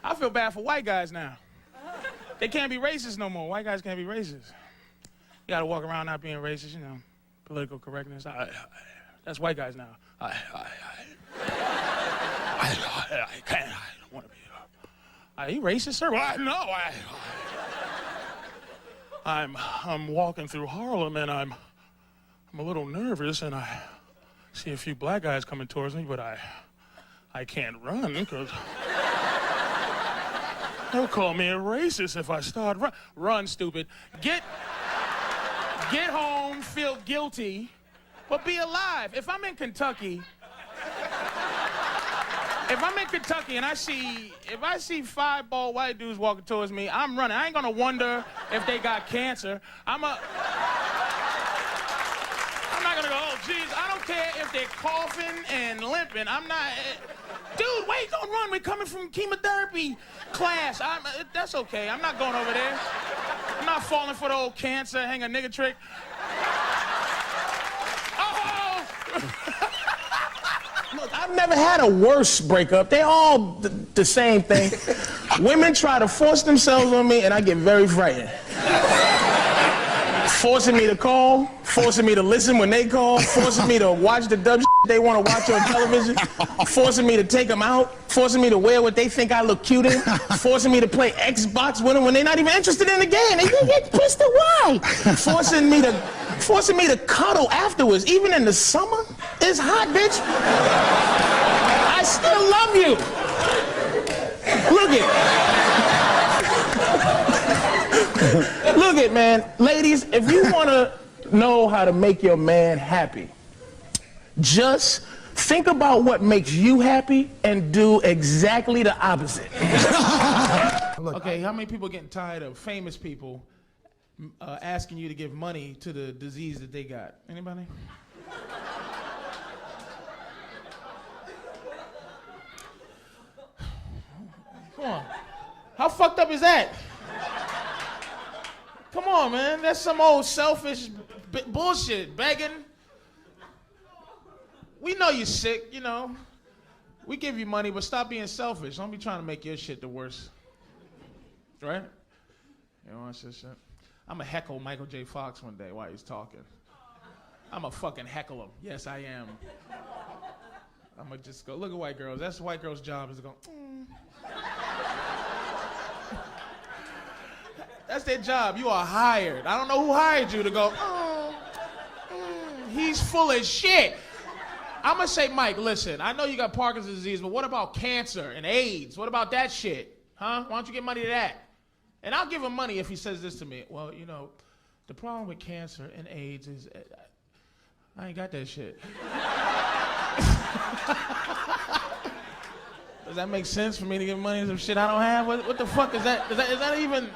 I feel bad for white guys now. They can't be racist no more. White guys can't be racist. You gotta walk around not being racist, you know, political correctness. That's white guys now. I can't. I don't want to be. Are you racist, sir? Well, no. I'm walking through Harlem and I'm a little nervous and I see a few black guys coming towards me, but I can't run because they'll call me a racist if I start run, stupid. Get home, feel guilty, but be alive. If I'm in Kentucky and if I see 5 bald white dudes walking towards me, I'm running. I ain't gonna wonder if they got cancer. I'm not gonna go, oh, geez, I don't care if they're coughing and limping. I'm not, dude, wait, don't run. We're coming from chemotherapy class. That's okay. I'm not going over there. I'm not falling for the old cancer, hang a nigga trick. Oh! Look, I've never had a worse breakup. They all the same thing. Women try to force themselves on me, and I get very frightened. Forcing me to call, forcing me to listen when they call, forcing me to watch the dumb shit they want to watch on television, forcing me to take them out, forcing me to wear what they think I look cute in, forcing me to play Xbox with them when they're not even interested in the game. They get pissed at why. Forcing me to cuddle afterwards, even in the summer. It's hot, bitch. I still love you. Look it. Look it, man. Ladies, if you want to know how to make your man happy, just think about what makes you happy and do exactly the opposite. Okay, how many people getting tired of famous people asking you to give money to the disease that they got? Anybody? Come on. How fucked up is that? Come on, man. That's some old selfish bullshit. Begging. We know you're sick, you know. We give you money, but stop being selfish. Don't be trying to make your shit the worst. Right? You know what shit? I'm gonna heckle Michael J. Fox one day while he's talking. I'm gonna fucking heckle him. Yes, I am. I'm gonna just go, look at white girls. That's the white girl's job, is to go, That's their job. You are hired. I don't know who hired you to go, he's full of shit. I'm gonna say, Mike, listen, I know you got Parkinson's disease, but what about cancer and AIDS? What about that shit? Huh? Why don't you get money to that? And I'll give him money if he says this to me. Well, you know, the problem with cancer and AIDS is I ain't got that shit. Does that make sense for me to give money to some shit I don't have? What the fuck is that? Is that even?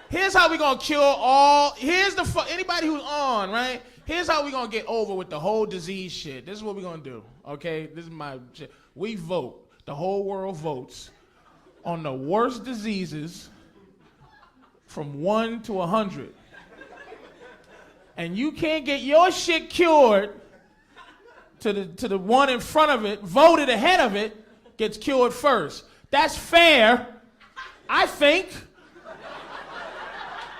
Here's how we gonna cure all. Anybody who's on, right? Here's how we gonna get over with the whole disease shit. This is what we gonna do, okay? This is my shit. We vote. The whole world votes on the worst diseases from 1 to 100. And you can't get your shit cured to the one in front of it, voted ahead of it, gets cured first. That's fair, I think.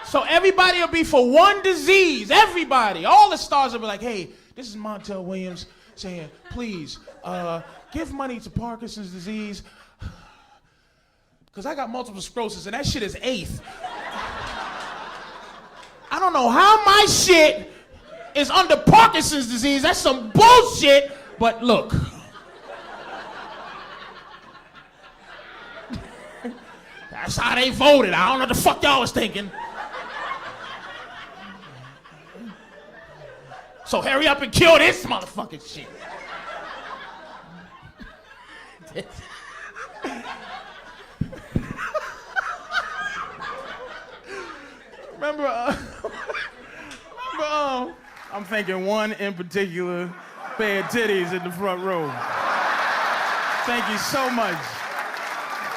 So everybody will be for one disease, everybody. All the stars will be like, hey, this is Montel Williams saying, please, give money to Parkinson's disease, because I got multiple sclerosis and that shit is 8th. I don't know how my shit is under Parkinson's disease. That's some bullshit, but look. That's how they voted. I don't know what the fuck y'all was thinking. So hurry up and kill this motherfucking shit. Remember, I'm thinking one in particular pair of titties in the front row. Thank you so much.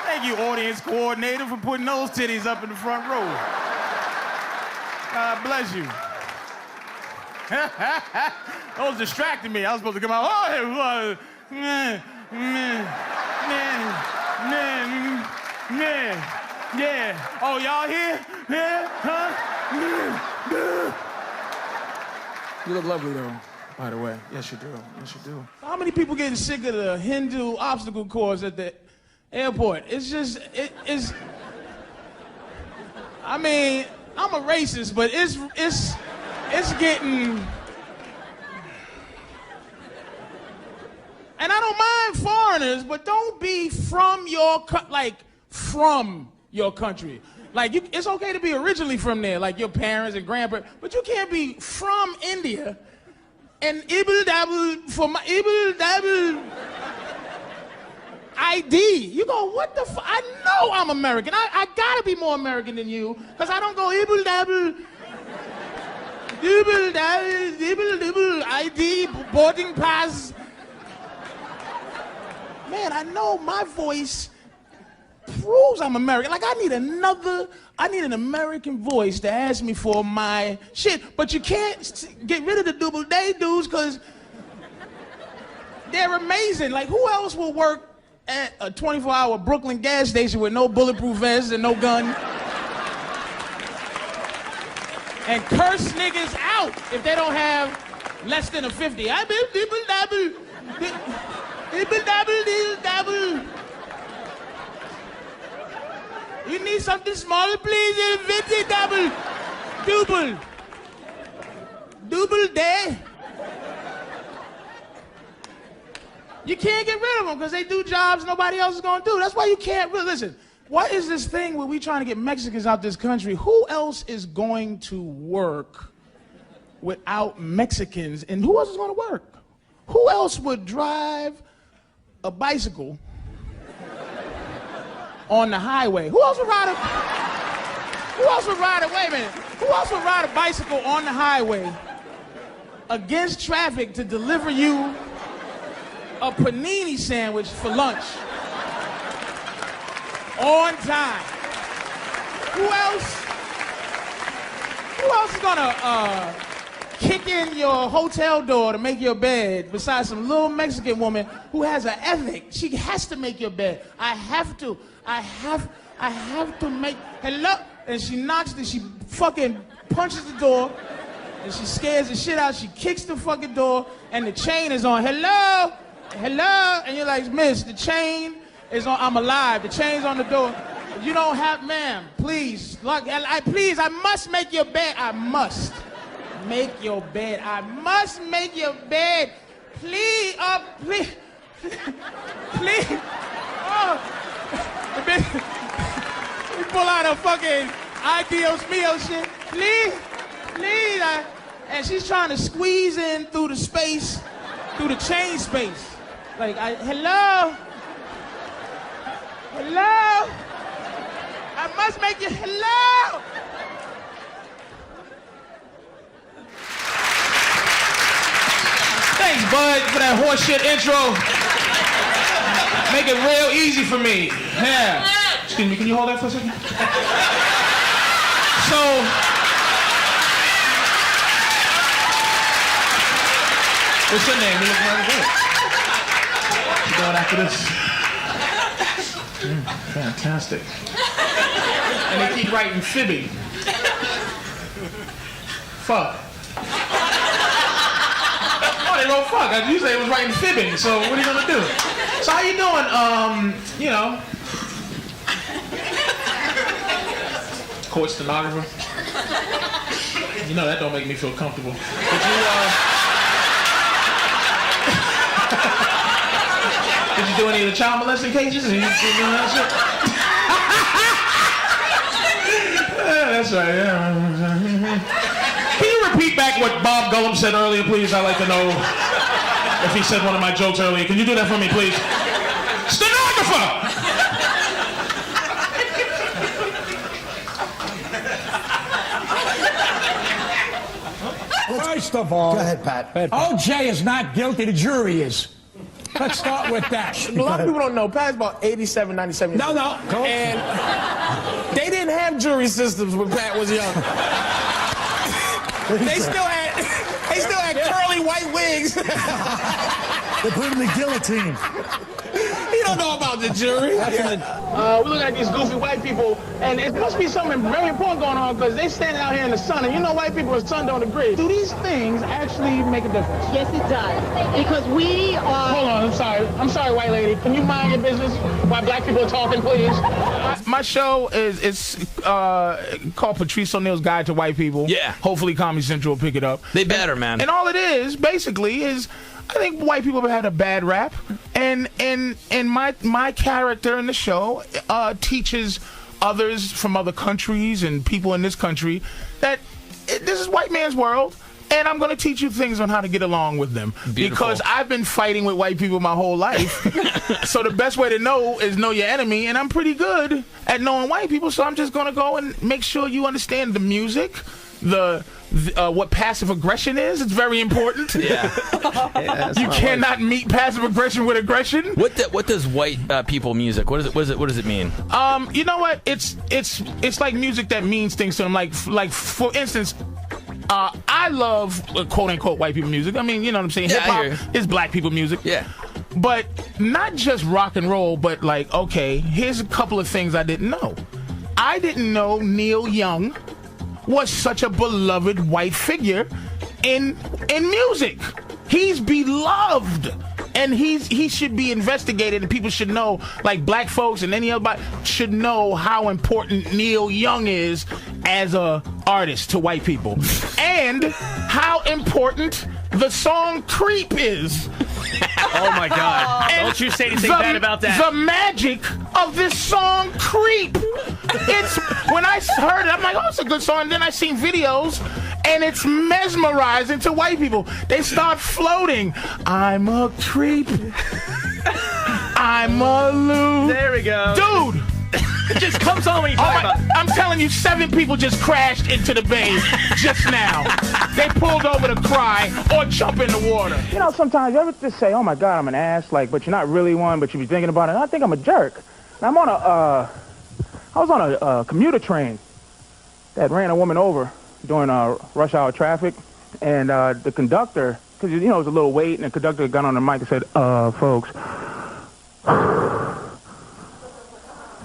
Thank you, audience coordinator, for putting those titties up in the front row. God bless you. Those distracted me. I was supposed to come out, Yeah. Oh, y'all here? Yeah? Huh? Yeah. You look lovely, though, by the way. Yes, you do. Yes, you do. How many people getting sick of the Hindu obstacle course at the airport? It's just, it's... I mean, I'm a racist, but it's getting... And I don't mind foreigners, but don't be from your country. Like, it's okay to be originally from there, like your parents and grandparents, but you can't be from India and ibble-dabble for my ibble-dabble ID. You go, what the fuck? I know I'm American. I gotta be more American than you, because I don't go ibble-dabble, ibble-dabble, ID, boarding pass. Man, I know my voice proves I'm American. Like, I need an American voice to ask me for my shit. But you can't get rid of the double day dudes because they're amazing. Like, who else will work at a 24-hour Brooklyn gas station with no bulletproof vests and no gun? And curse niggas out if they don't have less than a 50. I been dibble-dabble. Dibble-dabble. You need something smaller, please? Double. Double day. You can't get rid of them because they do jobs nobody else is gonna do. That's why you can't listen. What is this thing where we trying to get Mexicans out this country? Who else is going to work without Mexicans? And who else is gonna work? Who else would drive a bicycle on the highway? Who else would ride a bicycle on the highway against traffic to deliver you a panini sandwich for lunch on time? Who else is gonna kick in your hotel door to make your bed besides some little Mexican woman who has an ethic? She has to make your bed. I have to make, hello? And she she fucking punches the door, and she scares the shit out. She kicks the fucking door, and the chain is on. Hello? And you're like, miss, the chain is on. I'm alive. The chain's on the door. You don't have, ma'am, please. Look, please, I must make your bed. I must make your bed. I must make your bed. Please, please. Please. Oh. We pull out a fucking Dios mío shit. Please. And she's trying to squeeze in through the space, through the chain space. Like, hello? I must make you, hello? Thanks, Bud, for that horseshit intro. Make it real easy for me. Yeah. Excuse me, can you hold that for a second? So, what's your name? You look really good. What you doing after this? Fantastic. And they keep writing Fibby. Fuck. Oh, they wrote fuck. You say it was writing fibbing, so what are you gonna do? So how you doing? You know. Court stenographer. You know that don't make me feel comfortable. Did you do any of the child molesting cases? Did you do that shit? Yeah, that's right. Yeah. Can you repeat back what Bob Gullum said earlier, please? I'd like to know if he said one of my jokes earlier. Can you do that for me, please? Stenographer! First of all, go ahead, Pat. O.J. is not guilty, the jury is. Let's start with that. A lot of people don't know. Pat's about 87, 97 years old. No. And they didn't have jury systems when Pat was young. They still had curly white wigs. They put him in the guillotine. You don't know about the jury. We're looking at these goofy white people, and it must be something very important going on because they standing out here in the sun, and you know white people are sun don't agree. Do these things actually make a difference? Yes, it does. Because we are... Hold on, I'm sorry. I'm sorry, white lady. Can you mind your business while black people are talking, please? My show is called Patrice O'Neal's Guide to White People. Yeah. Hopefully Comedy Central will pick it up. They better, man. And all it is, basically, is I think white people have had a bad rap, and my character in the show teaches others from other countries and people in this country that this is white man's world, and I'm going to teach you things on how to get along with them. Beautiful. Because I've been fighting with white people my whole life. So the best way to know is know your enemy, and I'm pretty good at knowing white people, so I'm just going to go and make sure you understand the music, what passive aggression is. It's very important. Yeah. You cannot meet passive aggression with aggression. What does white people music? What does it mean? You know what? It's like music that means things to them. Like for instance, I love quote unquote white people music. I mean, you know what I'm saying? Yeah, Hip hop is black people music. Yeah. But not just rock and roll, but like, okay, here's a couple of things I didn't know. I didn't know Neil Young was such a beloved white figure in music. He's beloved, and he should be investigated, and people should know, like black folks and any other should know how important Neil Young is as a artist to white people, and how important the song "Creep" is. Oh my God! Don't you say anything bad about that. The magic of this song "Creep." It's when I heard it, I'm like, oh, it's a good song. And then I seen videos, and it's mesmerizing to white people. They start floating. I'm a creep. I'm a loose. There we go, dude. It just comes on when you talk about it. I'm telling you, 7 people just crashed into the bay just now. They pulled over to cry or jump in the water. You know, sometimes you ever just say, oh my God, I'm an ass, like, but you're not really one, but you be thinking about it. I think I'm a jerk. And I was on a commuter train that ran a woman over during rush hour traffic, and the conductor, because you know it was a little wait, and the conductor got on the mic and said, folks,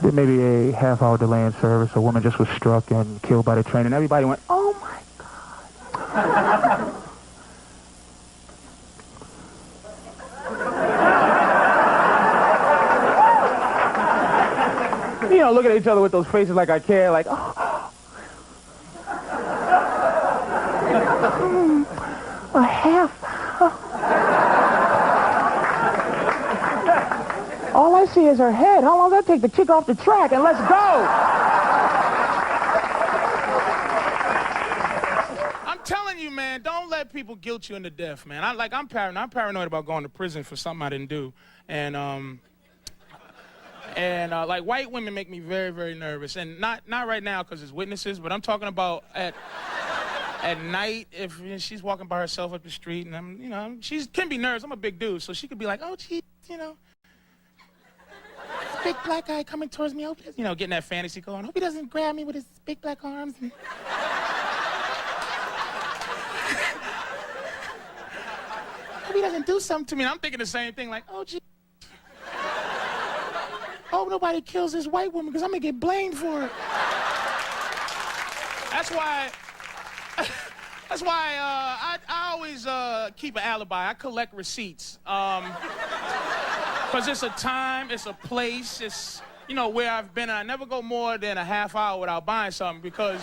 there may be a half-hour delay in service. A woman just was struck and killed by the train, and everybody went, oh my God. You know, looking at each other with those faces like I care, like, oh. A half. All I see is her head. How long does that take to kick off the track? And let's go. I'm telling you, man, don't let people guilt you into death, man. I'm paranoid about going to prison for something I didn't do. And like white women make me very, very nervous. And not right now because it's witnesses, but I'm talking about at night if she's walking by herself up the street, and she can be nervous. I'm a big dude, so she could be like, oh, gee, big black guy coming towards me. Hope getting that fantasy going. Hope he doesn't grab me with his big black arms. Hope he doesn't do something to me. And I'm thinking the same thing, like, oh, gee. Hope nobody kills this white woman because I'm gonna get blamed for it. That's why I always keep an alibi. I collect receipts. Because it's a time, it's a place, it's, where I've been. I never go more than a half hour without buying something because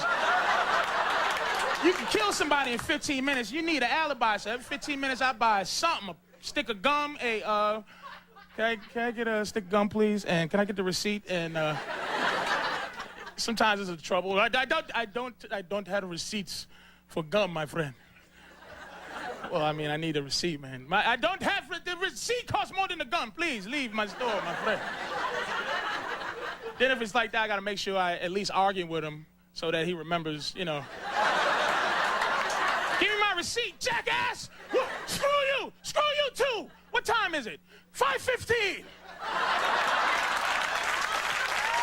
you can kill somebody in 15 minutes. You need an alibi. So every 15 minutes I buy something, a stick of gum, can I get a stick of gum, please? And can I get the receipt? And sometimes it's a trouble. I don't have receipts for gum, my friend. Well, I mean, I need a receipt, man. I don't have the receipt. Costs more than the gum. Please leave my store, my friend. Then if it's like that, I gotta make sure I at least argue with him so that he remembers, Give me my receipt, jackass! Screw you! Screw you too! What time is it? 5:15.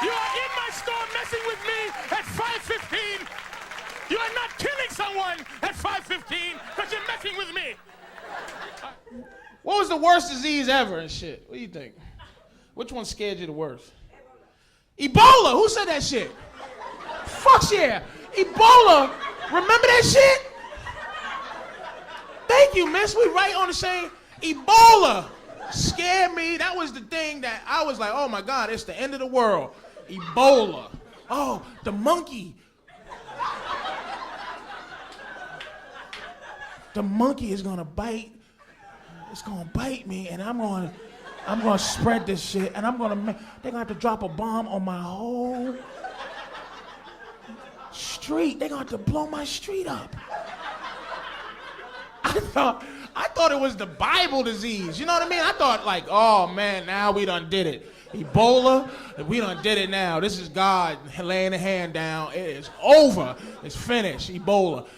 You are in my store messing with me at 5:15. You are not killing someone at 5:15 because you're messing with me. What was the worst disease ever and shit? What do you think? Which one scared you the worst? Ebola. Who said that shit? Fuck yeah. Ebola. Remember that shit? Thank you, miss. We right on the same. Ebola scared me. That was the thing that I was like, oh my God, it's the end of the world. Ebola. Oh, the monkey. The monkey is gonna bite. It's gonna bite me, and I'm gonna spread this shit, and they're gonna have to drop a bomb on my whole street. They're gonna have to blow my street up. I thought it was the Bible disease. You know what I mean? I thought like, oh man, now we done did it. Ebola, we done did it now. This is God laying a hand down. It is over. It's finished. Ebola.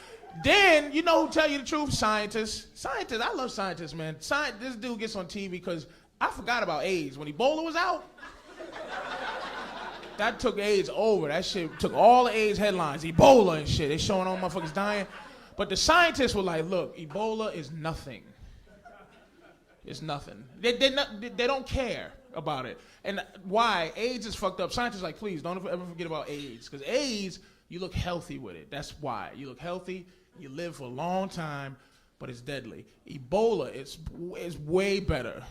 Then, you know who tell you the truth? Scientists. Scientists, I love scientists, man. This dude gets on TV because I forgot about AIDS. When Ebola was out, that took AIDS over. That shit took all the AIDS headlines. Ebola and shit. They showing all motherfuckers dying. But the scientists were like, look, Ebola is nothing. It's nothing. They don't care about it. And why? AIDS is fucked up. Scientists are like, please, don't ever forget about AIDS. Because AIDS, you look healthy with it. That's why. You look healthy. You live for a long time, but it's deadly. Ebola is way better.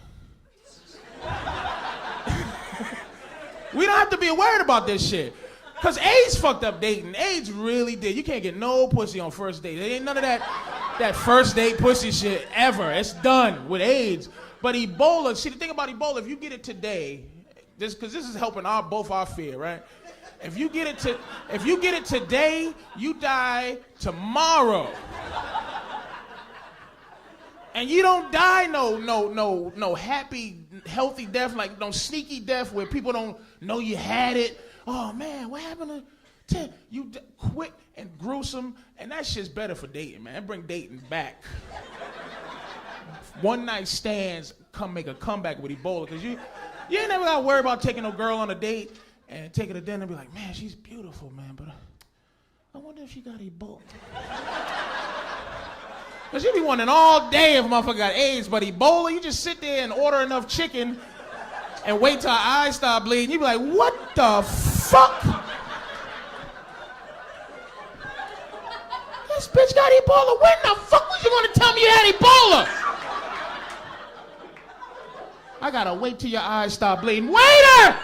We don't have to be worried about this shit. Because AIDS fucked up dating. AIDS really did. You can't get no pussy on first date. There ain't none of that first date pussy shit ever. It's done with AIDS. But Ebola, see the thing about Ebola, if you get it today, because this is helping both our fear, right? If you get it today, you die tomorrow. And you don't die no happy, healthy death, like no sneaky death where people don't know you had it. Oh man, what happened to you? Quick and gruesome, and that shit's better for dating, man. Bring dating back. One night stands make a comeback with Ebola, because you ain't never gotta worry about taking no girl on a date and take her to dinner and be like, man, she's beautiful, man, but I wonder if she got Ebola. Because you be wondering all day if a motherfucker got AIDS, but Ebola, you just sit there and order enough chicken and wait till her eyes start bleeding. You be like, what the fuck? This bitch got Ebola. When the fuck was you gonna tell me you had Ebola? I gotta wait till your eyes start bleeding. Waiter!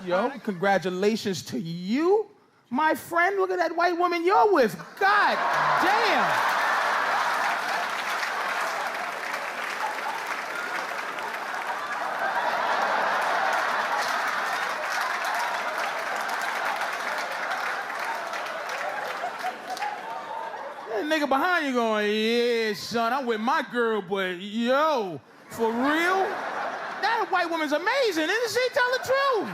Yo, congratulations to you, my friend. Look at that white woman you're with. God damn. That nigga behind you going, yeah, son, I'm with my girl, but yo, for real? That white woman's amazing, isn't she? Tell the truth.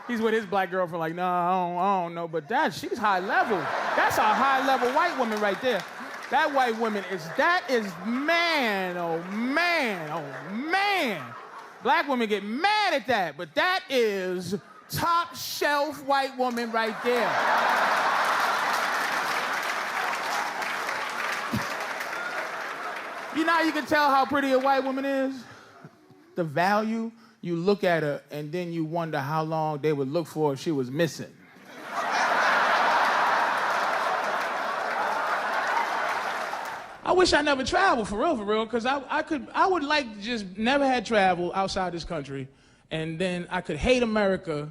He's with his black girlfriend like, nah, I don't know, but she's high level. That's a high level white woman right there. That white woman man, oh man, oh man. Black women get mad at that, but that is top shelf white woman right there. You know how you can tell how pretty a white woman is? The value, you look at her and then you wonder how long they would look for if she was missing. I wish I never traveled, for real, because I would like to just never had traveled outside this country, and then I could hate America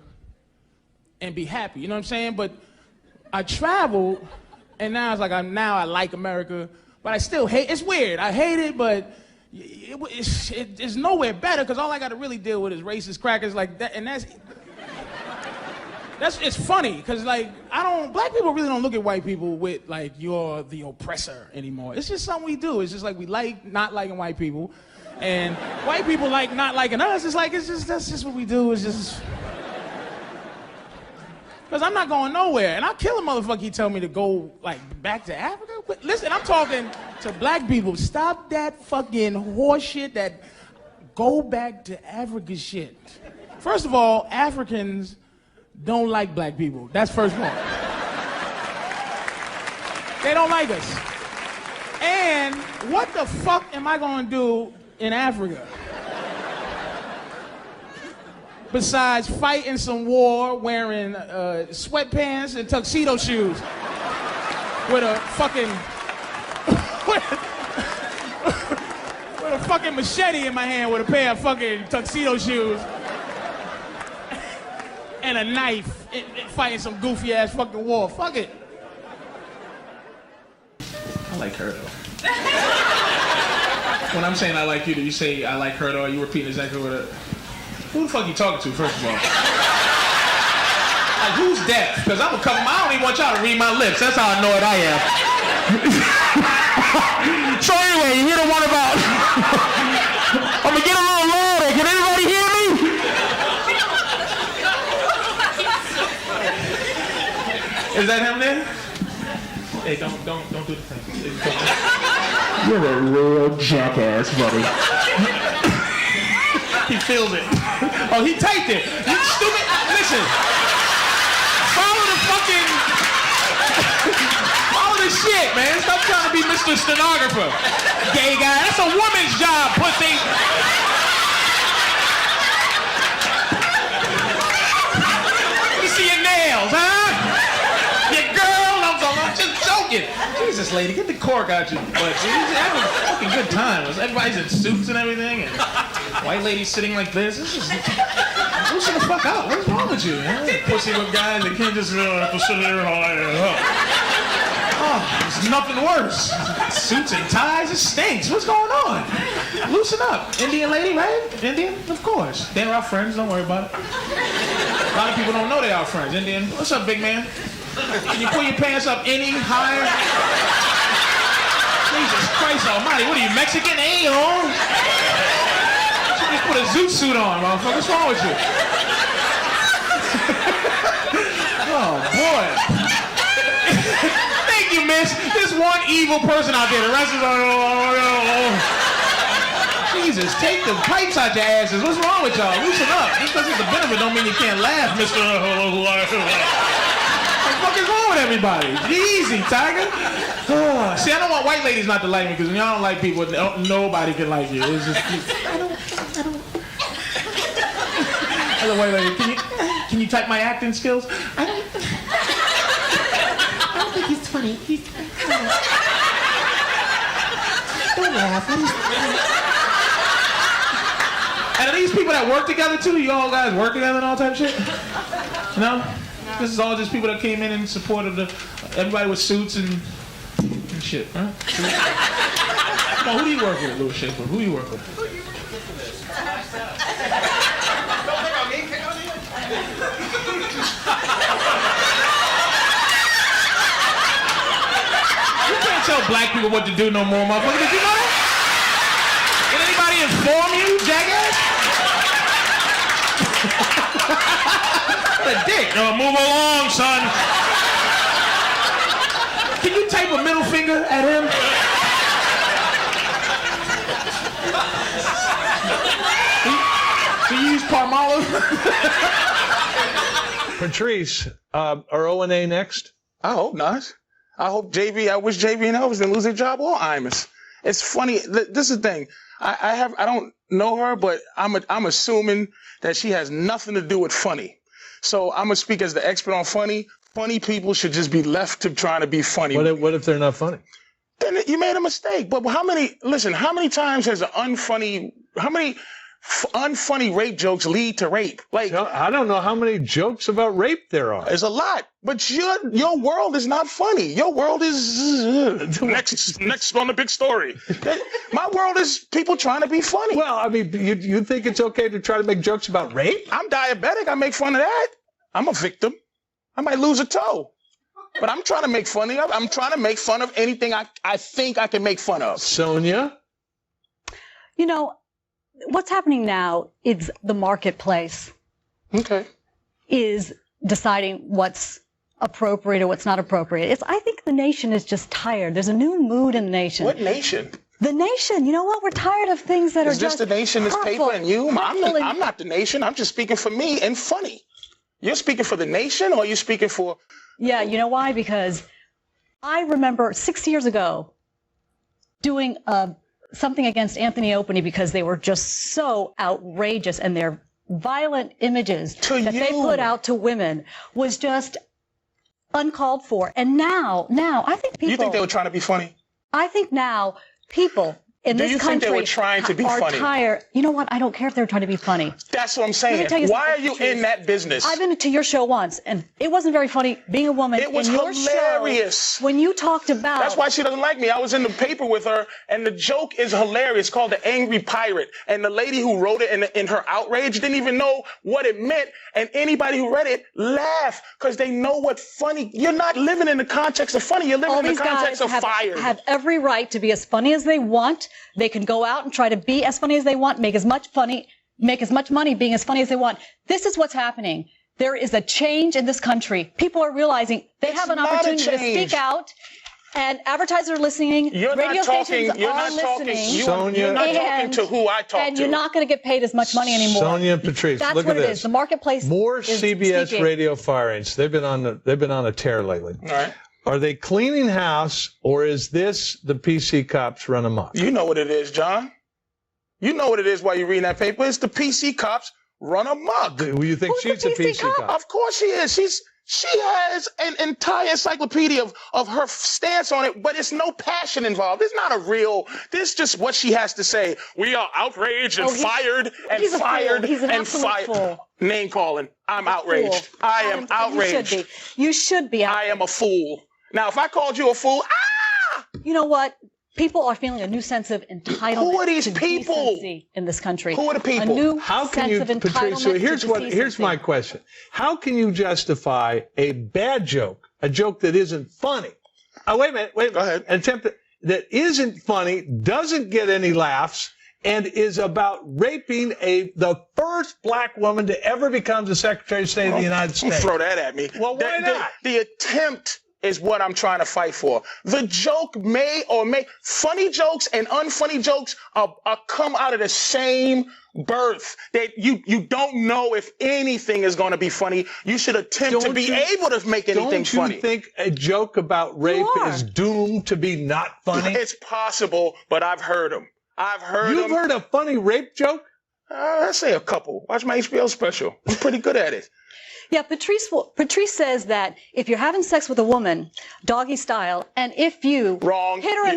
and be happy, you know what I'm saying? But I traveled, and now it's like I like America, but I still hate. It's weird. I hate it, but it's nowhere better, because all I got to really deal with is racist crackers like that, and it's funny, because like black people really don't look at white people with like you're the oppressor anymore. It's just something we do. It's just like we like not liking white people, and white people like not liking us. That's just what we do. It's just because I'm not going nowhere, and I'll kill a motherfucker. He tell me to go like back to Africa. But listen, I'm talking to black people. Stop that fucking horse shit. That go back to Africa shit. First of all, Africans don't like black people. That's first one. They don't like us. And what the fuck am I gonna do in Africa? besides fighting some war, wearing sweatpants and tuxedo shoes with a fucking with a fucking machete in my hand with a pair of fucking tuxedo shoes and a knife fighting some goofy ass fucking war. Fuck it. I like her though. When I'm saying I like you, do you say I like her though? Are you repeating exactly what? Who the fuck you talking to, first of all? Like, who's deaf? Because I'm gonna come. I don't even want y'all to read my lips. That's how annoyed I am. So anyway, you hear the one about. I'm gonna get a little louder. Can anybody hear me? Is that him there? Hey, don't do the thing. You're a real jackass, buddy. He feels it. Oh, he typed it. You stupid. Listen. Follow the shit, man. Stop trying to be Mr. Stenographer. Gay guy. That's a woman's job, pussy. Let me see your nails, huh? Your girl. I'm just joking. Jesus, lady, get the cork out your butt. You're having a fucking good time. Everybody's in suits and everything, and white lady sitting like this. This is loosen the fuck out. What's wrong with you, man? Pussy with guys that can't just sit there and oh, there's nothing worse. Suits and ties, it stinks. What's going on? Loosen up. Indian lady, right? Indian? Of course. They're our friends. Don't worry about it. A lot of people don't know they're our friends. Indian. What's up, big man? Can you pull your pants up any higher? Jesus Christ almighty, what are you, Mexican? A-hole? You just put a zoot suit on, motherfucker. What's wrong with you? Oh, boy. Thank you, miss. There's one evil person out there. The rest is Jesus, take the pipes out your asses. What's wrong with y'all? Loosen up. Just because it's a benefit don't mean you can't laugh, Mr. What the fuck is wrong with everybody? Easy, Tiger. Oh, see, I don't want white ladies not to like me because when y'all don't like people, nobody can like you. It's just, I don't. Hello, white lady. Can you type my acting skills? I don't think he's funny. Don't laugh. And are these people that work together too? You all guys work together and all type of shit? No? This is all just people that came in support of everybody with suits and shit, huh? Come on, who do you work with, little shit? Who do you work with? You can't tell black people what to do no more, motherfucker. Did you know that? Did anybody inform you, jackass? What a dick. No, move along, son. Can you type a middle finger at him? Can you use Palmolive? Patrice, are O&A next? I hope not. I wish JB and Elvis didn't lose their job or Imus. It's funny. This is the thing. I don't know her, but I'm assuming that she has nothing to do with funny. So I'm gonna speak as the expert on funny. Funny people should just be left to trying to be funny. What if they're not funny? Then you made a mistake. But how many times has how many unfunny rape jokes lead to rape? Like, I don't know how many jokes about rape there are. There's a lot. But your world is not funny. Your world is next on the big story. My world is people trying to be funny. Well, I mean, you think it's okay to try to make jokes about rape? I'm diabetic. I make fun of that. I'm a victim. I might lose a toe. But I'm trying to make fun of. I'm trying to make fun of anything I think I can make fun of. Sonia? You know, what's happening now is the marketplace is deciding what's appropriate or what's not appropriate. I think the nation is just tired. There's a new mood in the nation. What nation? The nation. You know what? We're tired of things that are just... Is this the nation, this paper, and you? I'm not the nation. I'm just speaking for me and funny. You're speaking for the nation, or are you speaking for... Yeah, you know why? Because I remember 6 years ago doing something against Anthony Openy because they were just so outrageous and their violent images that they you. put out to women was just uncalled for. And now I think people... You think they were trying to be funny? I think now people in Do this you country think they were trying to be are funny? tired. You know what? I don't care if they're trying to be funny. That's what I'm Let saying. me tell you Why are something, you Patrice. in that business? I've been to your show once, and it wasn't very funny being a woman It was in your hilarious. show when you talked about... That's why she doesn't like me. I was in the paper with her, and the joke is hilarious. It's called The Angry Pirate. And the lady who wrote it in her outrage didn't even know what it meant. And anybody who read it laughed because they know what funny... You're not living in the context of funny. You're living All in the these context guys of fire. have every right to be as funny as they want. They can go out and try to be as funny as they want, make as much money being as funny as they want. This is what's happening. There is a change in this country. People are realizing they have an opportunity to speak out, and advertisers are listening. Radio stations are listening. You're not talking to who I talk to. And you're not going to get paid as much money anymore. Sonia and Patrice, That's look what at it this. is. The marketplace More is CBS speaking. radio firings. They've been on a tear lately. All right. Are they cleaning house, or is this the PC cops run amok? You know what it is, John. You know what it is while you're reading that paper. It's the PC cops run amok. Do you think Who's she's the a PC PC cop? cop? Of course she is. She has an entire encyclopedia of her stance on it, but it's no passion involved. It's not a real, this is just what she has to say. We are outraged and fired and he's a fool. fired He's an and absolute fired. fool. Name calling. I'm outraged. Fool. I am outraged. You should be. I am a fool. Now, if I called you a fool, You know what? People are feeling a new sense of entitlement. Who are these to people? decency in this country? Who are the people? A new How can sense you, of entitlement Patrice? So to here's decency. my question: how can you justify a bad joke, a joke that isn't funny? Oh, wait a minute. Go ahead. An attempt that isn't funny, doesn't get any laughs, and is about raping the first black woman to ever become the Secretary of State of the United Don't States. throw that at me. Well, why not? The attempt is what I'm trying to fight for. The joke funny jokes and unfunny jokes are come out of the same birth. That you don't know if anything is going to be funny. You should attempt to be able to make anything funny. Don't you think a joke about rape is doomed to be not funny? It's possible, but I've heard them. You've heard a funny rape joke? I say a couple. Watch my HBO special. I'm pretty good at it. Yeah, Patrice says that if you're having sex with a woman, doggy style, and if you Wrong. hit her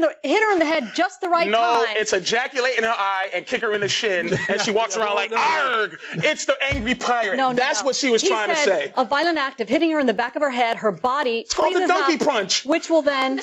in the head just the right time. No, it's ejaculate in her eye and kick her in the shin, and she walks around like, arg! It's the angry pirate. That's what she was trying to say. A violent act of hitting her in the back of her head, her body. It's called the donkey punch. Which will then...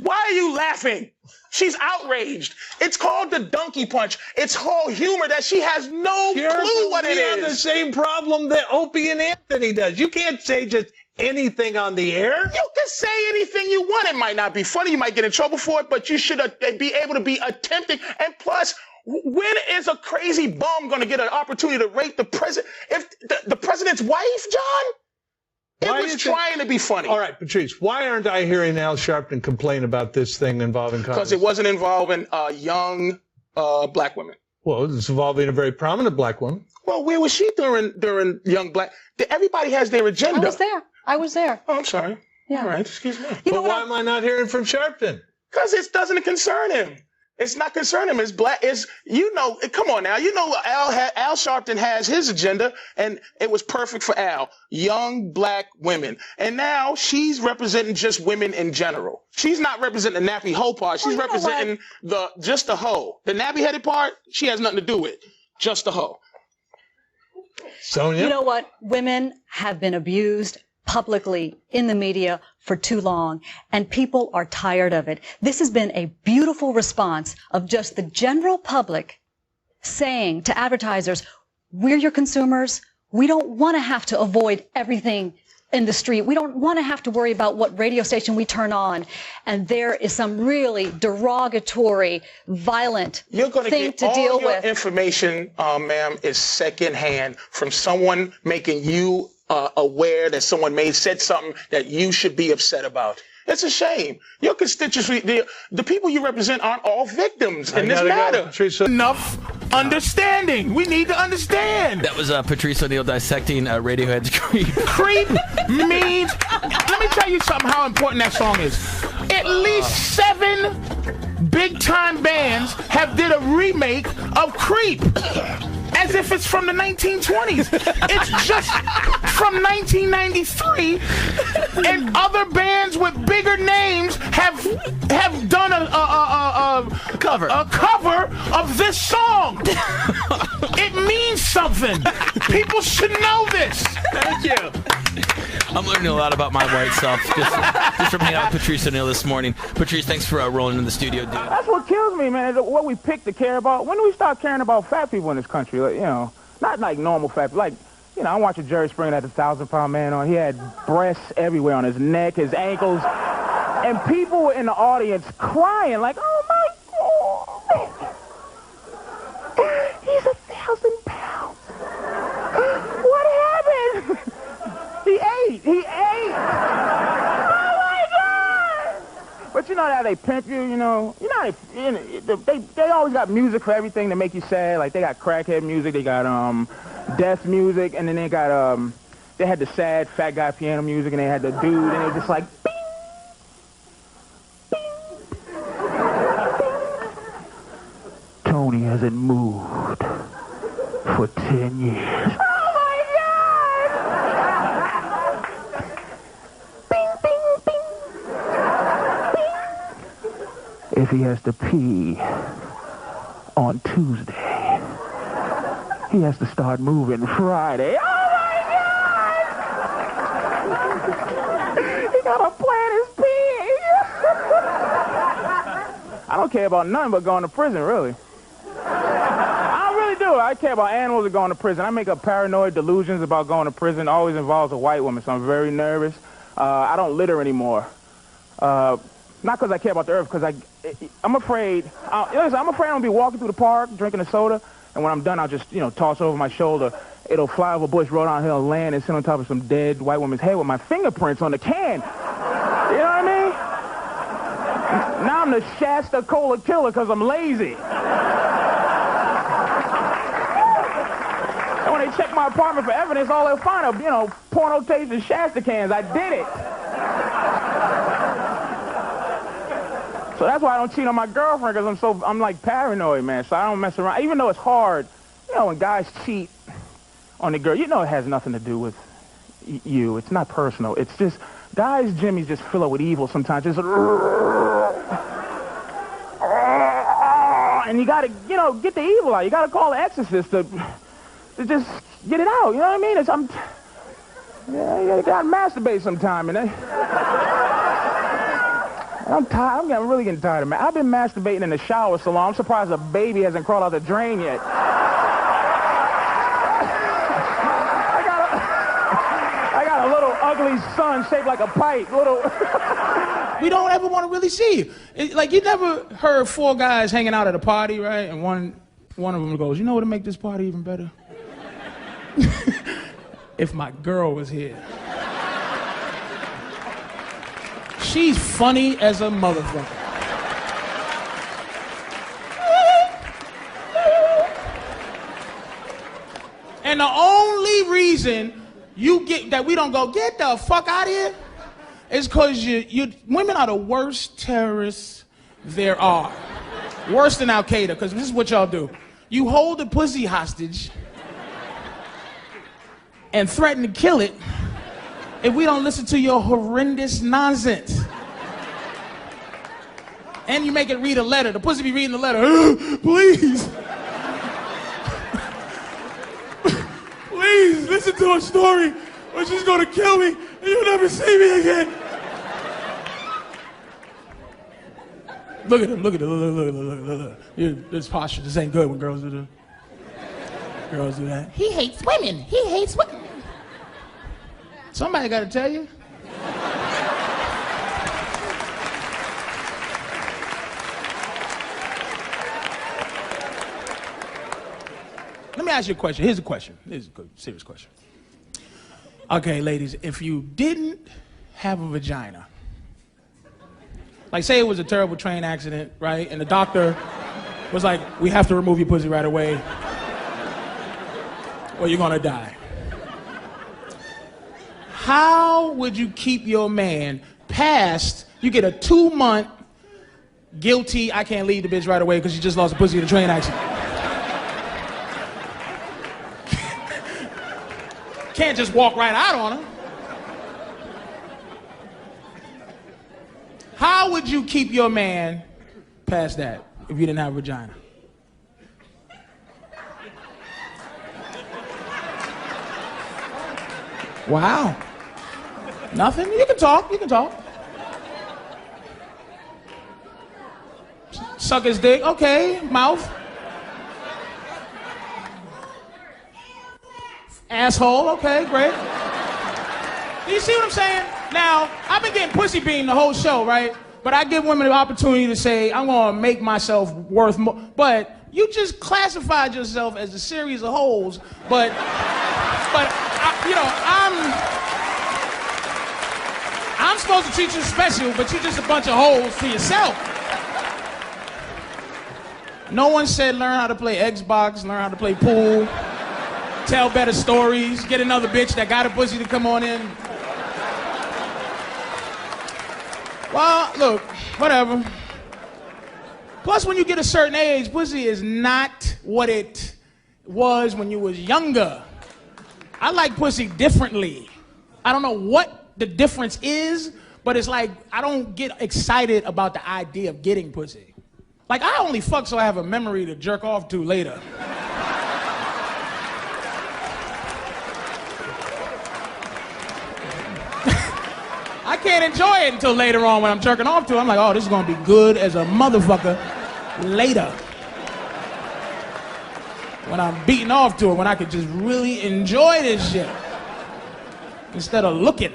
Why are you laughing? She's outraged. It's called the donkey punch. It's whole humor that she has no clue what it We have the is. same problem that Opie and Anthony does. You can't say just anything on the air. You can say anything you want. It might not be funny. You might get in trouble for it, but you should be able to be attempting. And plus, when is a crazy bum going to get an opportunity to rape the president? If the president's wife, John? It was trying to be funny. All right, Patrice, why aren't I hearing Al Sharpton complain about this thing involving Congress? Because it wasn't involving young black women. Well, it's involving a very prominent black woman. Well, where was she during young black? Everybody has their agenda. I was there. Oh, I'm sorry. Yeah. All right, excuse me. But why am I not hearing from Sharpton? Because it doesn't concern him. It's not concerning him. It's black. Come on now. You know, Al Sharpton has his agenda, and it was perfect for Al. Young black women. And now she's representing just women in general. She's not representing the nappy hoe part. She's representing just the hoe. The nappy headed part, she has nothing to do with. Just the hoe. Sonia? You know what? Women have been abused publicly in the media for too long, and people are tired of it. This has been a beautiful response of just the general public saying to advertisers, we're your consumers. We don't want to have to avoid everything in the street. We don't want to have to worry about what radio station we turn on. And there is some really derogatory, violent thing to deal with. All your information, ma'am, is secondhand from someone making you aware that someone said something that you should be upset about. It's a shame. Your constituency, the people you represent aren't all victims in this matter. Enough understanding. We need to understand. That was Patrice O'Neill dissecting Radiohead's Creep. Creep means, let me tell you something how important that song is. At least 7 big-time bands have did a remake of Creep. As as if it's from the 1920s. It's just from 1993, and other bands with bigger names have done a cover of this song. It means something. People should know this. Thank you. I'm learning a lot about my white self just from hanging out with Patrice O'Neal this morning. Patrice, thanks for rolling in the studio, dude. That's what kills me, man, is what we pick to care about. When do we start caring about fat people in this country? Like, you know, not like normal fat people. Like, you know, I watched Jerry Springer had the 1,000-pound man on. He had breasts everywhere on his neck, his ankles. And people were in the audience crying like, oh, my God. He's 1,000 pounds. What happened? He ate. Oh, my God. But you know how they pimp you, you know? You know how they always got music for everything to make you sad. Like, they got crackhead music. They got death music. And then they got, they had the sad fat guy piano music. And they had the dude. And it was just like, bing, bing, bing. Tony hasn't moved for 10 years. If he has to pee on Tuesday, he has to start moving Friday. Oh, my God! He gotta plan his pee. I don't care about nothing but going to prison, really. I really do. I care about animals and going to prison. I make up paranoid delusions about going to prison. It always involves a white woman, so I'm very nervous. I don't litter anymore. Not because I care about the earth, because I'm afraid. Listen, I'm afraid I'm gonna be walking through the park drinking a soda, and when I'm done, I'll just toss over my shoulder. It'll fly over a bush, roll downhill, land, and sit on top of some dead white woman's head with my fingerprints on the can. You know what I mean? Now I'm the Shasta Cola killer because I'm lazy. And when they check my apartment for evidence, all they'll find are porno tapes and Shasta cans. I did it. So that's why I don't cheat on my girlfriend, because I'm like paranoid, man. So I don't mess around. Even though it's hard, when guys cheat on the girl, it has nothing to do with you. It's not personal. It's just, guys' jimmies just fill up with evil sometimes. Just, and you gotta, get the evil out. You gotta call the exorcist to just get it out. You know what I mean? You gotta masturbate sometime, and I'm tired. I'm really getting tired of it. I've been masturbating in the shower so long. I'm surprised a baby hasn't crawled out the drain yet. I got a little ugly son shaped like a pipe. We don't ever want to really see you. Like, you never heard 4 guys hanging out at a party, right? And one of them goes, you know what would make this party even better? If my girl was here. She's funny as a motherfucker. And the only reason that we don't go, get the fuck out of here, is because women are the worst terrorists there are. Worse than Al Qaeda, because this is what y'all do. You hold the pussy hostage and threaten to kill it if we don't listen to your horrendous nonsense. And you make it read a letter. The pussy be reading the letter. Please. Please, listen to her story, or she's gonna kill me, and you'll never see me again. Look at him, look. This posture, this ain't good when girls do that. He hates women. Somebody gotta tell you. Let me ask you a question. Here's a question. Here's a good, serious question. Okay, ladies, if you didn't have a vagina, like say it was a terrible train accident, right? And the doctor was like, we have to remove your pussy right away, or you're gonna die. How would you keep your man past, you get a 2-month guilty, I can't leave the bitch right away because you just lost a pussy in a train accident? can't just walk right out on her. How would you keep your man past that if you didn't have a vagina? Wow. Nothing? You can talk. You can talk. Suck his dick. Okay. Mouth. Asshole. Okay, great. Do you see what I'm saying? Now, I've been getting pussy beamed the whole show, right? But I give women the opportunity to say, I'm going to make myself worth more. But you just classified yourself as a series of holes. But I'm supposed to treat you special, but you're just a bunch of holes to yourself. No one said learn how to play Xbox, learn how to play pool, tell better stories, get another bitch that got a pussy to come on in. Well, look, whatever. Plus, when you get a certain age, pussy is not what it was when you was younger. I like pussy differently. I don't know what the difference is, but it's like I don't get excited about the idea of getting pussy. Like, I only fuck so I have a memory to jerk off to later. I can't enjoy it until later on when I'm jerking off to it. I'm like, oh, this is gonna be good as a motherfucker later. When I'm beating off to it, when I could just really enjoy this shit instead of looking.